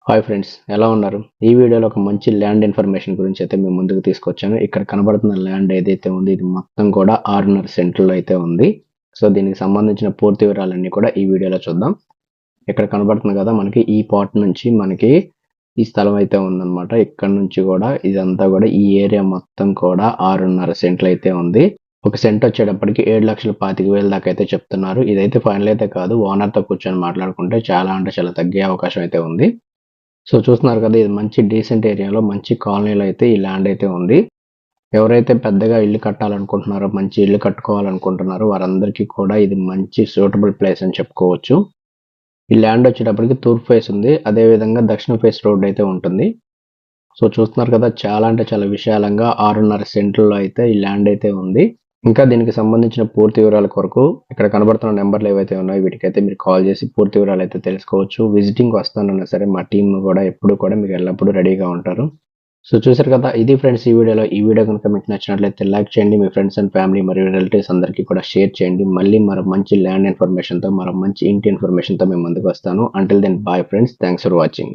Hi friends, ఎలా ఉన్నారు? ఈ వీడియోలో ఒక మంచి ల్యాండ్ ఇన్ఫర్మేషన్ గురించి అయితే మేము ముందుకు తీసుకొచ్చాను. ఇక్కడ కనబడుతున్న ల్యాండ్ ఏదైతే ఉంది ఇది మొత్తం కూడా 6.5 సెంట్లలో అయితే ఉంది. సో దీనికి సంబంధించిన పూర్తి వివరాలన్నీ కూడా ఈ వీడియోలో చూద్దాం. ఇక్కడ కనబడుతుంది కదా మనకి ఈ పార్ట్ నుంచి మనకి ఈ స్థలం అయితే ఉందన్నమాట. ఇక్కడ నుంచి కూడా ఇదంతా కూడా ఈ ఏరియా మొత్తం కూడా 6.5 సెంట్లు అయితే ఉంది. ఒక సెంట్ వచ్చేటప్పటికి 7,25,000 దాకా అయితే చెప్తున్నారు. ఇదైతే ఫైనల్ అయితే కాదు. ఓనర్తో కూర్చొని మాట్లాడుకుంటే చాలా అంటే చాలా తగ్గే అవకాశం అయితే ఉంది. సో చూస్తున్నారు కదా, ఇది మంచి డీసెంట్ ఏరియాలో మంచి కాలనీలో అయితే ఈ ల్యాండ్ అయితే ఉంది. ఎవరైతే పెద్దగా ఇల్లు కట్టాలనుకుంటున్నారో, మంచి ఇల్లు కట్టుకోవాలనుకుంటున్నారో వారందరికీ కూడా ఇది మంచి సూటబుల్ ప్లేస్ అని చెప్పుకోవచ్చు. ఈ ల్యాండ్ వచ్చేటప్పటికి తూర్పు ఫేస్ ఉంది, అదేవిధంగా దక్షిణ ఫేస్ రోడ్ అయితే ఉంటుంది. సో చూస్తున్నారు కదా, చాలా అంటే చాలా విశాలంగా 6.5 సెంట్లలో అయితే ఈ ల్యాండ్ అయితే ఉంది. ఇంకా దీనికి సంబంధించిన పూర్తి వివరాల కొరకు ఇక్కడ కనబడుతున్న నెంబర్లు ఏవైతే ఉన్నాయో వీటికైతే మీరు కాల్ చేసి పూర్తి వివరాలు అయితే తెలుసుకోవచ్చు. విజిటింగ్ వస్తానన్నా సరే మా టీం కూడా ఎప్పుడు కూడా మీకు ఎల్లప్పుడూ రెడీగా ఉంటారు. సో చూసారు కదా, ఇది ఫ్రెండ్స్ ఈ వీడియో కనుక మీకు నచ్చినట్లయితే లైక్ చేయండి, మీ ఫ్రెండ్స్ అండ్ ఫ్యామిలీ మరియు రిలేటివ్స్ అందరికీ కూడా షేర్ చేయండి. మళ్ళీ మరో మంచి ల్యాండ్ ఇన్ఫర్మేషన్తో, మరో మంచి ఇంటి ఇన్ఫర్మేషన్తో మేము ముందుకు వస్తాను. Until then bye friends, thanks for watching.